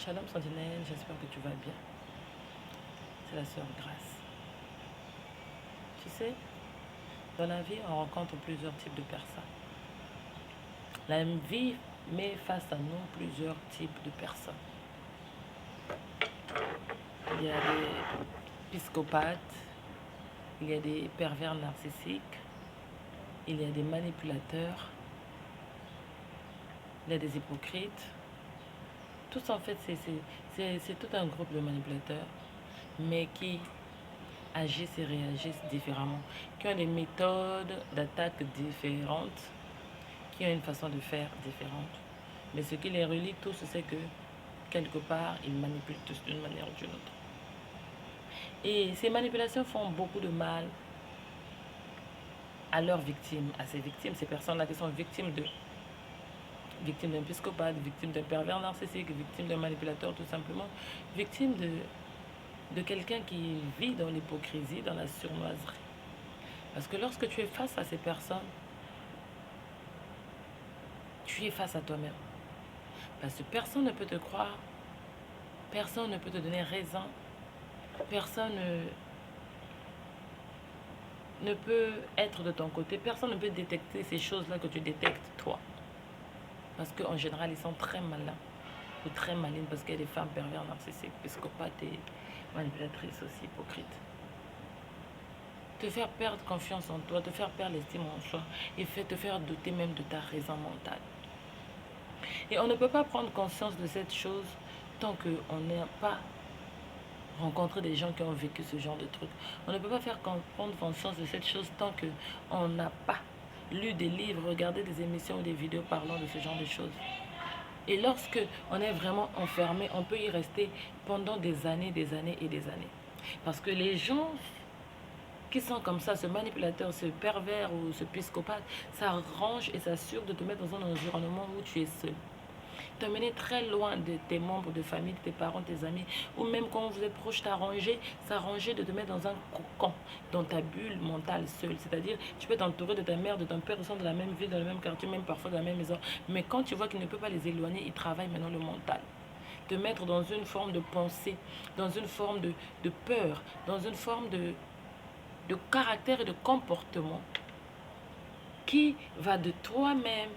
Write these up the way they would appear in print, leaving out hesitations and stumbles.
Shalom Sentinelle, j'espère que tu vas bien. C'est la sœur Grâce. Tu sais, dans la vie, on rencontre plusieurs types de personnes. La vie met face à nous plusieurs types de personnes. Il y a des psychopathes, il y a des pervers narcissiques, il y a des manipulateurs, il y a des hypocrites. Tous en fait, c'est tout un groupe de manipulateurs, mais qui agissent et réagissent différemment, qui ont des méthodes d'attaque différentes, qui ont une façon de faire différente. Mais ce qui les relie tous, c'est que quelque part, ils manipulent tous d'une manière ou d'une autre. Et ces manipulations font beaucoup de mal à leurs victimes, à ces victimes, ces personnes-là qui sont victimes d'un psychopathe, victimes d'un pervers narcissique, victimes d'un manipulateur tout simplement, victimes de quelqu'un qui vit dans l'hypocrisie, dans la surnoiserie. Parce que lorsque tu es face à ces personnes, tu es face à toi-même. Parce que personne ne peut te croire, personne ne peut te donner raison, personne ne peut être de ton côté, personne ne peut détecter ces choses-là que tu détectes toi. Parce qu'en général, ils sont très malins ou très malines parce qu'il y a des femmes pervers narcissiques, psychopathes et manipulatrices aussi, hypocrites. Te faire perdre confiance en toi, te faire perdre l'estime en soi et te faire douter même de ta raison mentale. Et on ne peut pas prendre conscience de cette chose tant qu'on n'a pas rencontré des gens qui ont vécu ce genre de truc. On ne peut pas faire prendre conscience de cette chose tant qu'on n'a pas lu des livres, regardé des émissions ou des vidéos parlant de ce genre de choses. Et lorsque on est vraiment enfermé, on peut y rester pendant des années et des années. Parce que les gens qui sont comme ça, ce manipulateur, ce pervers ou ce psychopathe, ça arrange et s'assure de te mettre dans un environnement où tu es seul. T'emmener très loin de tes membres de famille, de tes parents, tes amis, ou même quand vous êtes proche, s'arranger de te mettre dans un cocon, dans ta bulle mentale seule. C'est-à-dire, tu peux t'entourer de ta mère, de ton père, ils sont de la même ville, dans le même quartier, même parfois dans la même maison. Mais quand tu vois qu'il ne peut pas les éloigner, il travaille maintenant le mental. Te mettre dans une forme de pensée, dans une forme de peur, dans une forme de caractère et de comportement qui va de toi-même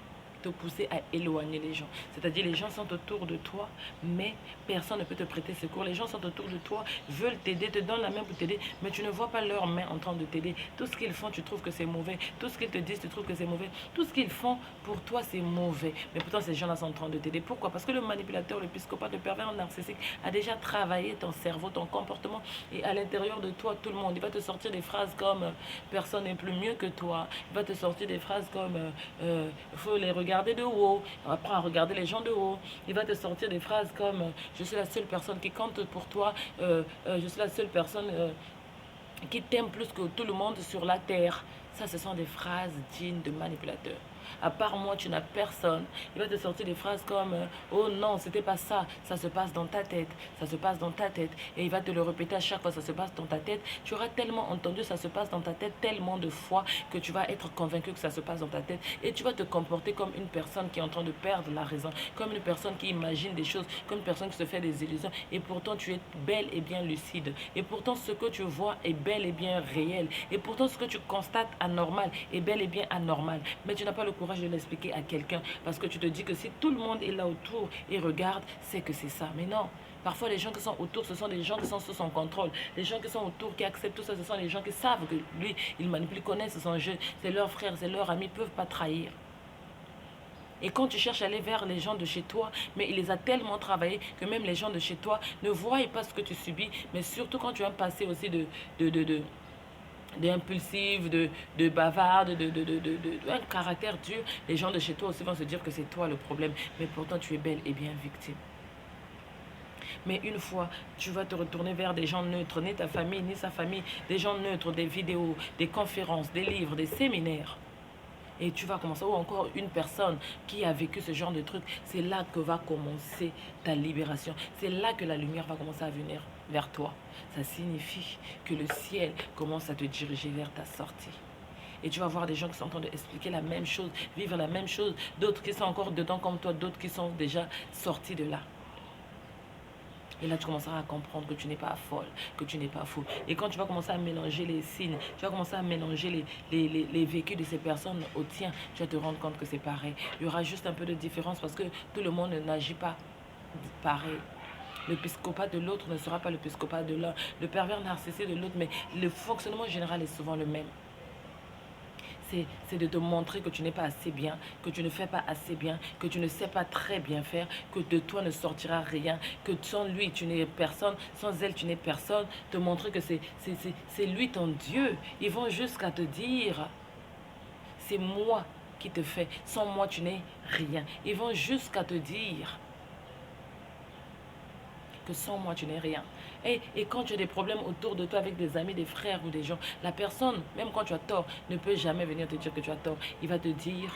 te pousser à éloigner les gens. C'est-à-dire les gens sont autour de toi, mais personne ne peut te prêter secours. Les gens sont autour de toi, veulent t'aider, te donnent la main pour t'aider, mais tu ne vois pas leurs mains en train de t'aider. Tout ce qu'ils font, tu trouves que c'est mauvais. Tout ce qu'ils te disent, tu trouves que c'est mauvais. Tout ce qu'ils font, pour toi, c'est mauvais. Mais pourtant, ces gens-là sont en train de t'aider. Pourquoi? Parce que le manipulateur, le psychopathe, le pervers narcissique a déjà travaillé ton cerveau, ton comportement, et à l'intérieur de toi, tout le monde. Il va te sortir des phrases comme personne n'est plus mieux que toi. Il va te sortir des phrases comme il faut les regarder de haut, on apprend à regarder les gens de haut. Il va te sortir des phrases comme je suis la seule personne qui compte pour toi, je suis la seule personne qui t'aime plus que tout le monde sur la terre. Ça, ce sont des phrases dignes de manipulateurs. À part moi, tu n'as personne. Il va te sortir des phrases comme oh non, c'était pas ça. Ça se passe dans ta tête. Ça se passe dans ta tête. Et il va te le répéter à chaque fois. Ça se passe dans ta tête. Tu auras tellement entendu ça se passe dans ta tête tellement de fois que tu vas être convaincu que ça se passe dans ta tête. Et tu vas te comporter comme une personne qui est en train de perdre la raison. Comme une personne qui imagine des choses. Comme une personne qui se fait des illusions. Et pourtant, tu es bel et bien lucide. Et pourtant, ce que tu vois est bel et bien réel. Et pourtant, ce que tu constates anormal est bel et bien anormal. Mais tu n'as pas le courage de l'expliquer à quelqu'un parce que tu te dis que si tout le monde est là autour et regarde, c'est que c'est ça. Mais non, parfois les gens qui sont autour, ce sont des gens qui sont sous son contrôle. Les gens qui sont autour, qui acceptent tout ça, ce sont les gens qui savent que lui, il manipule, connaissent son jeu. C'est leurs frères, c'est leurs amis, ils ne peuvent pas trahir. Et quand tu cherches à aller vers les gens de chez toi, mais il les a tellement travaillés que même les gens de chez toi ne voient pas ce que tu subis. Mais surtout quand tu as un passé aussi d'impulsif, de bavarde, un caractère dur, les gens de chez toi aussi vont se dire que c'est toi le problème. Mais pourtant, tu es belle et bien victime. Mais une fois, tu vas te retourner vers des gens neutres, ni ta famille, ni sa famille, des gens neutres, des vidéos, des conférences, des livres, des séminaires. Et tu vas commencer, ou encore une personne qui a vécu ce genre de truc, c'est là que va commencer ta libération. C'est là que la lumière va commencer à venir vers toi. Ça signifie que le ciel commence à te diriger vers ta sortie. Et tu vas voir des gens qui sont en train d'expliquer la même chose, vivre la même chose, d'autres qui sont encore dedans comme toi, d'autres qui sont déjà sortis de là. Et là, tu commenceras à comprendre que tu n'es pas folle, que tu n'es pas fou. Et quand tu vas commencer à mélanger les signes, tu vas commencer à mélanger les vécus de ces personnes au tien, tu vas te rendre compte que c'est pareil. Il y aura juste un peu de différence parce que tout le monde n'agit pas pareil. Le psychopathe de l'autre ne sera pas le psychopathe de l'un, le pervers narcissique de l'autre, mais le fonctionnement général est souvent le même. C'est de te montrer que tu n'es pas assez bien, que tu ne fais pas assez bien, que tu ne sais pas très bien faire, que de toi ne sortira rien, que sans lui tu n'es personne, sans elle tu n'es personne, te montrer que c'est lui ton Dieu. Ils vont jusqu'à te dire, c'est moi qui te fais, sans moi tu n'es rien. Ils vont jusqu'à te dire que sans moi, tu n'es rien. Et quand tu as des problèmes autour de toi avec des amis, des frères ou des gens, la personne, même quand tu as tort, ne peut jamais venir te dire que tu as tort. Il va te dire,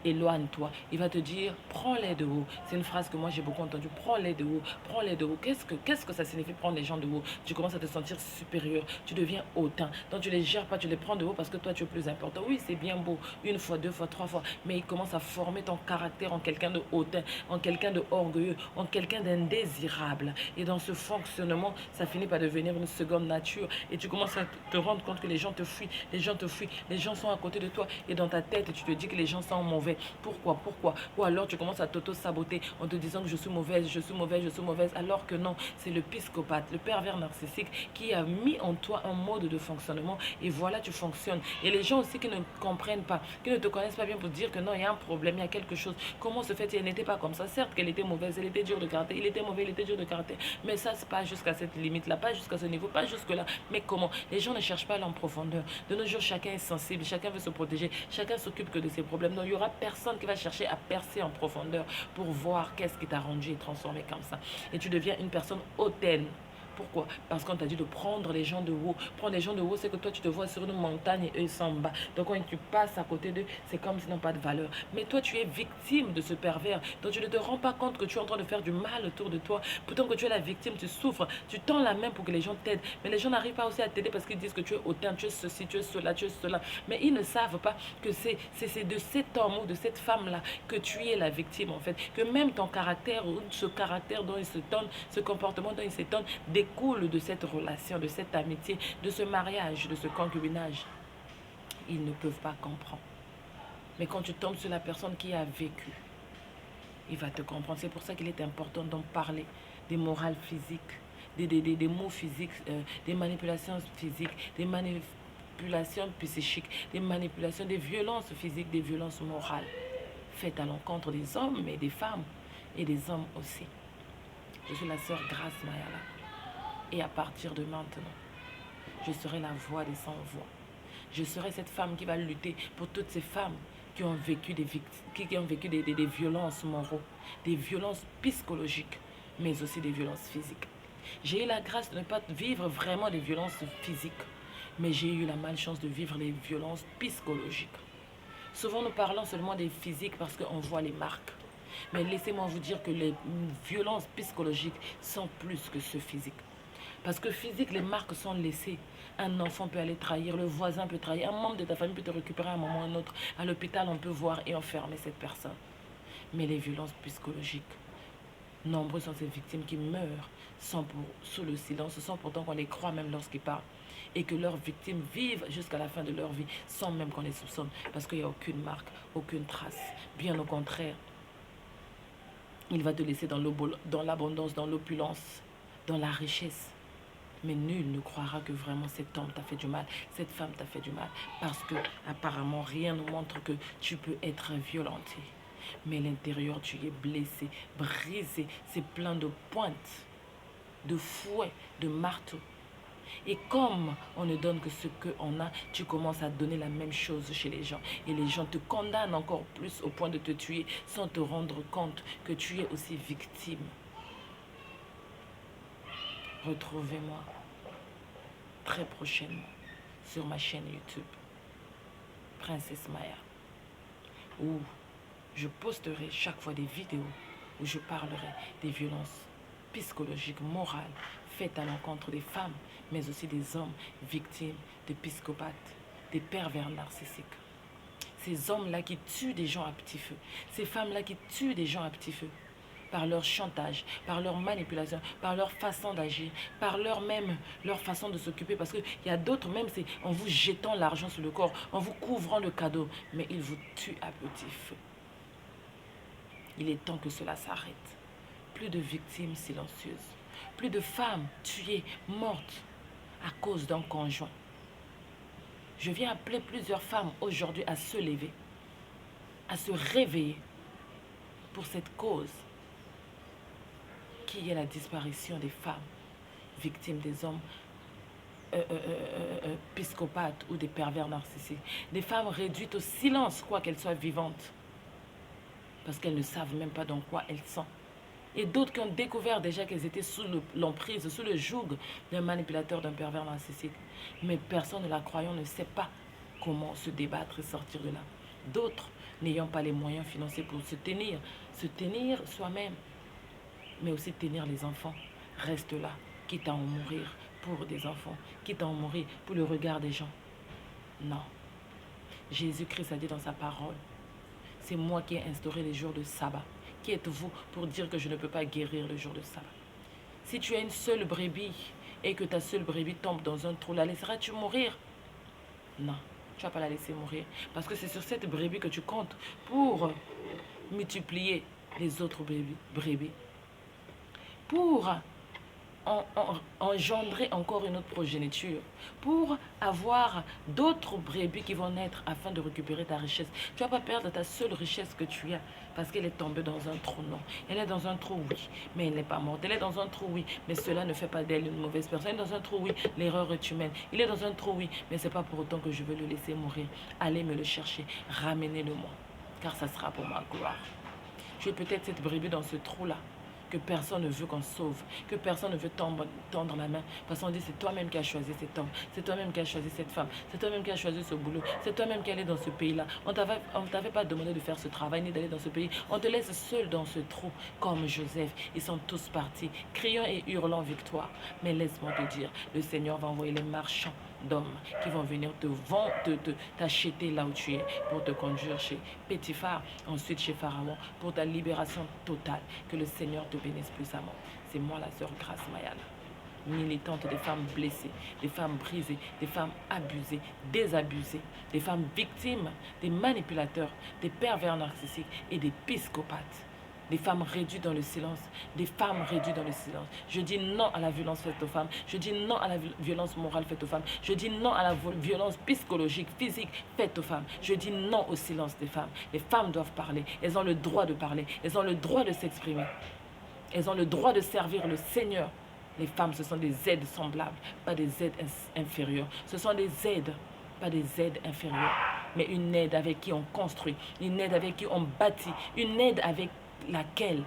éloigne-toi. Il va te dire, prends-les de haut. C'est une phrase que moi j'ai beaucoup entendue. Prends-les de haut. Prends-les de haut. Qu'est-ce que ça signifie prendre les gens de haut? Tu commences à te sentir supérieur. Tu deviens hautain. Donc tu les gères pas, tu les prends de haut parce que toi tu es plus important. Oui, c'est bien beau. Une fois, deux fois, trois fois. Mais il commence à former ton caractère en quelqu'un de hautain, en quelqu'un de orgueilleux, en quelqu'un d'indésirable. Et dans ce fonctionnement, ça finit par devenir une seconde nature. Et tu commences à te rendre compte que les gens te fuient. Les gens te fuient. Les gens sont à côté de toi. Et dans ta tête, tu te dis que les gens sont mauvais. Pourquoi? Ou alors tu commences à t'auto-saboter en te disant que je suis mauvaise, je suis mauvaise, je suis mauvaise, alors que non, c'est le psychopathe, le pervers narcissique qui a mis en toi un mode de fonctionnement et voilà, tu fonctionnes. Et les gens aussi qui ne comprennent pas, qui ne te connaissent pas bien pour dire que non, il y a un problème, il y a quelque chose. Comment se fait-il? Elle n'était pas comme ça. Certes qu'elle était mauvaise, elle était dure de caractère, il était mauvais, il était dur de caractère, mais ça, c'est pas jusqu'à cette limite-là, pas jusqu'à ce niveau, pas jusque-là. Mais comment? Les gens ne cherchent pas à aller en profondeur. De nos jours, chacun est sensible, chacun veut se protéger, chacun s'occupe que de ses problèmes. Donc, il y aura personne qui va chercher à percer en profondeur pour voir qu'est-ce qui t'a rendu et transformé comme ça. Et tu deviens une personne hautaine. Pourquoi? Parce qu'on t'a dit de prendre les gens de haut. Prendre les gens de haut, c'est que toi, tu te vois sur une montagne et eux, ils sont en bas. Donc, quand tu passes à côté d'eux, c'est comme s'ils n'ont pas de valeur. Mais toi, tu es victime de ce pervers. Donc, tu ne te rends pas compte que tu es en train de faire du mal autour de toi. Pourtant que tu es la victime, tu souffres. Tu tends la main pour que les gens t'aident. Mais les gens n'arrivent pas aussi à t'aider parce qu'ils disent que tu es hautain, tu es ceci, tu es cela, tu es cela. Mais ils ne savent pas que c'est de cet homme ou de cette femme-là que tu es la victime, en fait. Que même ton caractère ou ce caractère dont il se donne, ce comportement dont il se donne, découle de cette relation, de cette amitié, de ce mariage, de ce concubinage. Ils ne peuvent pas comprendre. Mais quand tu tombes sur la personne qui a vécu, il va te comprendre. C'est pour ça qu'il est important d'en parler, des morales physiques, des mots physiques, des manipulations physiques, des manipulations psychiques, des manipulations, des violences physiques, des violences morales faites à l'encontre des hommes et des femmes et des hommes aussi. Je suis la sœur Grace Mayala. Et à partir de maintenant, je serai la voix des sans-voix. Je serai cette femme qui va lutter pour toutes ces femmes qui ont vécu des violences moraux, des violences psychologiques, mais aussi des violences physiques. J'ai eu la grâce de ne pas vivre vraiment des violences physiques, mais j'ai eu la malchance de vivre les violences psychologiques. Souvent, nous parlons seulement des physiques parce qu'on voit les marques. Mais laissez-moi vous dire que les violences psychologiques sont plus que ce physique. Parce que physique, les marques sont laissées. Un enfant peut aller trahir, le voisin peut trahir, un membre de ta famille peut te récupérer à un moment ou à un autre. À l'hôpital, on peut voir et enfermer cette personne. Mais les violences psychologiques, nombreux sont ces victimes qui meurent sous le silence, sans pourtant qu'on les croit même lorsqu'ils parlent. Et que leurs victimes vivent jusqu'à la fin de leur vie sans même qu'on les soupçonne. Parce qu'il n'y a aucune marque, aucune trace. Bien au contraire, il va te laisser dans l'abondance, dans l'opulence, dans la richesse. Mais nul ne croira que vraiment cet homme t'a fait du mal, cette femme t'a fait du mal. Parce que apparemment rien ne montre que tu peux être violenté. Mais à l'intérieur, tu es blessé, brisé. C'est plein de pointes, de fouets, de marteaux. Et comme on ne donne que ce qu'on a, tu commences à donner la même chose chez les gens. Et les gens te condamnent encore plus au point de te tuer sans te rendre compte que tu es aussi victime. Retrouvez-moi très prochainement sur ma chaîne YouTube, Princesse Maya, où je posterai chaque fois des vidéos où je parlerai des violences psychologiques, morales, faites à l'encontre des femmes, mais aussi des hommes victimes de psychopathes, des pervers narcissiques. Ces hommes-là qui tuent des gens à petit feu, ces femmes-là qui tuent des gens à petit feu. par leur chantage, par leur manipulation, par leur façon d'agir, par leur façon de s'occuper. Parce qu'il y a d'autres, même c'est en vous jetant l'argent sur le corps, en vous couvrant le cadeau, mais ils vous tuent à petit feu. Il est temps que cela s'arrête. Plus de victimes silencieuses, plus de femmes tuées, mortes à cause d'un conjoint. Je viens appeler plusieurs femmes aujourd'hui à se lever, à se réveiller pour cette cause qui est la disparition des femmes victimes des hommes psychopathes ou des pervers narcissiques. Des femmes réduites au silence, quoi qu'elles soient vivantes, parce qu'elles ne savent même pas dans quoi elles sont. Et d'autres qui ont découvert déjà qu'elles étaient sous l'emprise, sous le joug d'un manipulateur, d'un pervers narcissique. Mais personne, la croyant, ne sait pas comment se débattre et sortir de là. D'autres n'ayant pas les moyens financiers pour se tenir soi-même, mais aussi tenir les enfants, restent là, quitte à en mourir pour des enfants, quitte à en mourir pour le regard des gens. Non. Jésus-Christ a dit dans sa parole, c'est moi qui ai instauré les jours de sabbat. Qui êtes-vous pour dire que je ne peux pas guérir le jour de sabbat? Si tu as une seule brebis et que ta seule brebis tombe dans un trou, la laisseras-tu mourir? Non, tu ne vas pas la laisser mourir. Parce que c'est sur cette brebis que tu comptes pour multiplier les autres brebis. Pour engendrer encore une autre progéniture, pour avoir d'autres brebis qui vont naître afin de récupérer ta richesse. Tu ne vas pas perdre ta seule richesse que tu as parce qu'elle est tombée dans un trou. Non, elle est dans un trou, oui, mais elle n'est pas morte. Elle est dans un trou, oui, mais cela ne fait pas d'elle une mauvaise personne. Elle est dans un trou, oui, l'erreur est humaine. Il est dans un trou, oui, mais ce n'est pas pour autant que je veux le laisser mourir. Allez me le chercher, ramenez-le-moi, car ça sera pour ma gloire. Tu es peut-être cette brebis dans ce trou-là, que personne ne veut qu'on sauve, que personne ne veut tendre la main. Parce qu'on dit, c'est toi-même qui as choisi cet homme, c'est toi-même qui as choisi cette femme, c'est toi-même qui as choisi ce boulot, c'est toi-même qui allais dans ce pays-là. On ne t'avait pas demandé de faire ce travail, ni d'aller dans ce pays. On te laisse seul dans ce trou, comme Joseph. Ils sont tous partis, criant et hurlant victoire. Mais laisse-moi te dire, le Seigneur va envoyer les marchands d'hommes qui vont venir t'acheter là où tu es pour te conduire chez Potiphar, ensuite chez Pharaon, pour ta libération totale. Que le Seigneur te bénisse puissamment. C'est moi la sœur Grace Mayala, militante des femmes blessées, des femmes brisées, des femmes abusées, désabusées, des femmes victimes des manipulateurs, des pervers narcissiques et des psychopathes. Des femmes réduites dans le silence, des femmes réduites dans le silence. Je dis non à la violence faite aux femmes, je dis non à la violence morale faite aux femmes, je dis non à la violence psychologique, physique faite aux femmes. Je dis non au silence des femmes. Les femmes doivent parler, elles ont le droit de parler, elles ont le droit de s'exprimer. Elles ont le droit de servir le Seigneur. Les femmes, ce sont des aides semblables, pas des aides inférieures. Ce sont des aides, pas des aides inférieures, mais une aide avec qui on construit, une aide avec qui on bâtit, une aide avec laquelle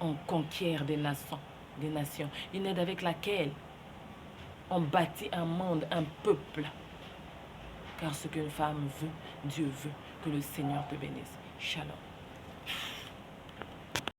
on conquiert des nations, une aide avec laquelle on bâtit un monde, un peuple. Car ce qu'une femme veut, Dieu veut. Que le Seigneur te bénisse. Shalom.